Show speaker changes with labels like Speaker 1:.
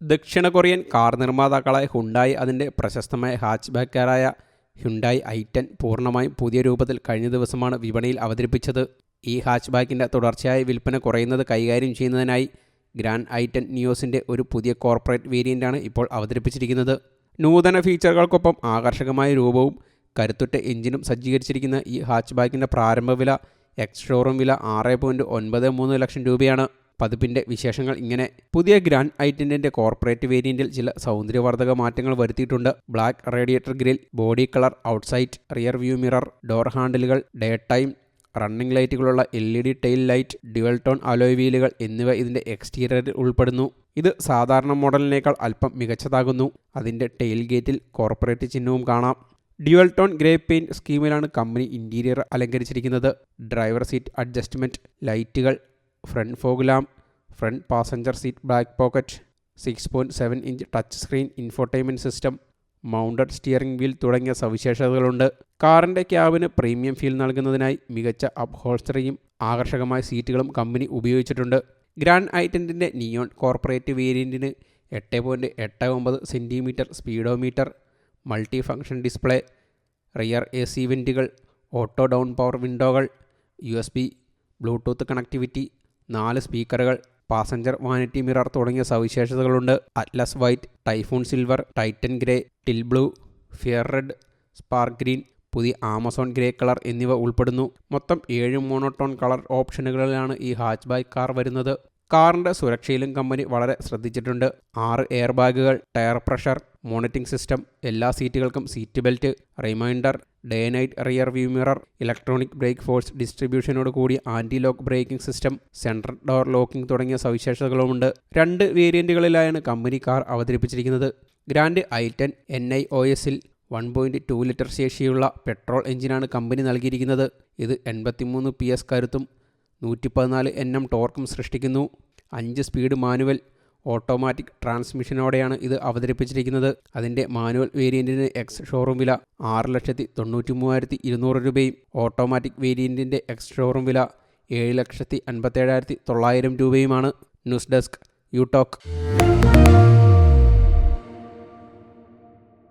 Speaker 1: ദക്ഷിണ Korean car നിർമ്മാതാക്കളായ Hyundai അതിൻ്റെ പ്രശസ്തമായ ഹാച്ച്ബാക്ക് കാറായ ഹ്യുണ്ടായി i10 പൂർണ്ണമായും പുതിയ രൂപത്തിൽ കഴിഞ്ഞ ദിവസമാണ് വിപണിയിൽ അവതരിപ്പിച്ചത്. ഈ ഹാച്ച്ബാക്കിൻ്റെ തുടർച്ചയായ വിൽപ്പന കുറയുന്നത് കൈകാര്യം ചെയ്യുന്നതിനായി ഗ്രാൻഡ് i10 നിയോസിൻ്റെ ഒരു പുതിയ കോർപ്പറേറ്റ് വേരിയൻ്റാണ് ഇപ്പോൾ അവതരിപ്പിച്ചിരിക്കുന്നത്. നൂതന ഫീച്ചറുകൾക്കൊപ്പം ആകർഷകമായ രൂപവും കരുത്തുറ്റ എഞ്ചിനും സജ്ജീകരിച്ചിരിക്കുന്ന ഈ ഹാച്ച്ബാക്കിൻ്റെ പ്രാരംഭ വില എക്സ് ഷോറൂം വില 6.93 ലക്ഷം രൂപയാണ്. പതിപ്പിൻ്റെ വിശേഷങ്ങൾ ഇങ്ങനെ: പുതിയ ഗ്രാൻഡ് i10ൻ്റെ കോർപ്പറേറ്റ് വേരിയൻറ്റിൽ ചില സൗന്ദര്യവർദ്ധക മാറ്റങ്ങൾ വരുത്തിയിട്ടുണ്ട്. Black radiator grille, body colour, outside rear view mirror, door ഹാൻഡിലുകൾ, ഡേ ടൈം റണ്ണിംഗ് ലൈറ്റുകളുള്ള LED tail light, dual tone alloy വീലുകൾ എന്നിവ ഇതിൻ്റെ എക്സ്റ്റീരിയറിൽ ഉൾപ്പെടുന്നു. ഇത് സാധാരണ മോഡലിനേക്കാൾ അല്പം മികച്ചതാകുന്നു. അതിൻ്റെ ടെയിൽ ഗേറ്റിൽ കോർപ്പറേറ്റ് ചിഹ്നവും കാണാം. ഡ്യുവൽ ടോൺ ഗ്രേ പെയിൻറ് സ്കീമിലാണ് കമ്പനി ഇൻറ്റീരിയർ അലങ്കരിച്ചിരിക്കുന്നത്. ഡ്രൈവർ സീറ്റ് അഡ്ജസ്റ്റ്മെൻറ്റ് ലൈറ്റുകൾ, front fog lamp, front passenger seat back pocket, 6.7 inch touch screen infotainment system, mounted steering wheel തുടങ്ങിയ സവിശേഷതകളുണ്ട്. കാറിൻ്റെ ക്യാബിന് പ്രീമിയം ഫീൽ നൽകുന്നതിനായി മികച്ച അപ്ഹോൾസ്റ്ററിയും ആകർഷകമായ സീറ്റുകളും കമ്പനി ഉപയോഗിച്ചിട്ടുണ്ട്. ഗ്രാൻഡ് i10ൻ്റെ നിയോൺ കോർപ്പറേറ്റ് വേരിയൻറ്റിന് 8.89 centimetre speedometer, multi function display, rear AC വെൻറ്റുകൾ, ഓട്ടോ ഡൗൺ പവർ വിൻഡോകൾ, USB ബ്ലൂടൂത്ത് കണക്ടിവിറ്റി, 4 സ്പീക്കറുകൾ, പാസഞ്ചർ വാനിറ്റി മിറർ തുടങ്ങിയ സവിശേഷതകളുണ്ട്. Atlas white, typhoon silver, titan grey, teal blue, fiery red, spark green, പുതിയ Amazon grey colour എന്നിവ ഉൾപ്പെടുന്നു. മൊത്തം 7 monotone colour ഓപ്ഷനുകളിലാണ് ഈ ഹാച്ച്ബാക്ക് കാർ വരുന്നത്. കാറിൻ്റെ സുരക്ഷയിലും കമ്പനി വളരെ ശ്രദ്ധിച്ചിട്ടുണ്ട്. 6 എയർ ബാഗുകൾ, ടയർ പ്രഷർ മോണിറ്ററിംഗ് സിസ്റ്റം, എല്ലാ സീറ്റുകൾക്കും seat belt, reminder, day night rear view mirror, electronic brake force ഡിസ്ട്രിബ്യൂഷനോട് കൂടി anti lock braking system, central door locking തുടങ്ങിയ സവിശേഷതകളുമുണ്ട്. 2 വേരിയൻറ്റുകളിലായാണ് കമ്പനി കാർ അവതരിപ്പിച്ചിരിക്കുന്നത്. ഗ്രാൻഡ് i10 NIOSൽ 1.2 ലിറ്റർ ശേഷിയുള്ള പെട്രോൾ എഞ്ചിനാണ് കമ്പനി നൽകിയിരിക്കുന്നത്. ഇത് 83 PS കരുത്തും 114 Nm ടോർക്കും സൃഷ്ടിക്കുന്നു. 5 സ്പീഡ് മാനുവൽ ഓട്ടോമാറ്റിക് ട്രാൻസ്മിഷനോടെയാണ് ഇത് അവതരിപ്പിച്ചിരിക്കുന്നത്. അതിൻ്റെ മാനുവൽ വേരിയൻറ്റിന് എക്സ് ഷോറൂം വില 6,93,200 രൂപയും ഓട്ടോമാറ്റിക് വേരിയൻറ്റിൻ്റെ എക്സ് ഷോറൂം വില 7,57,900 രൂപയുമാണ്. News desk യൂടോക്ക്.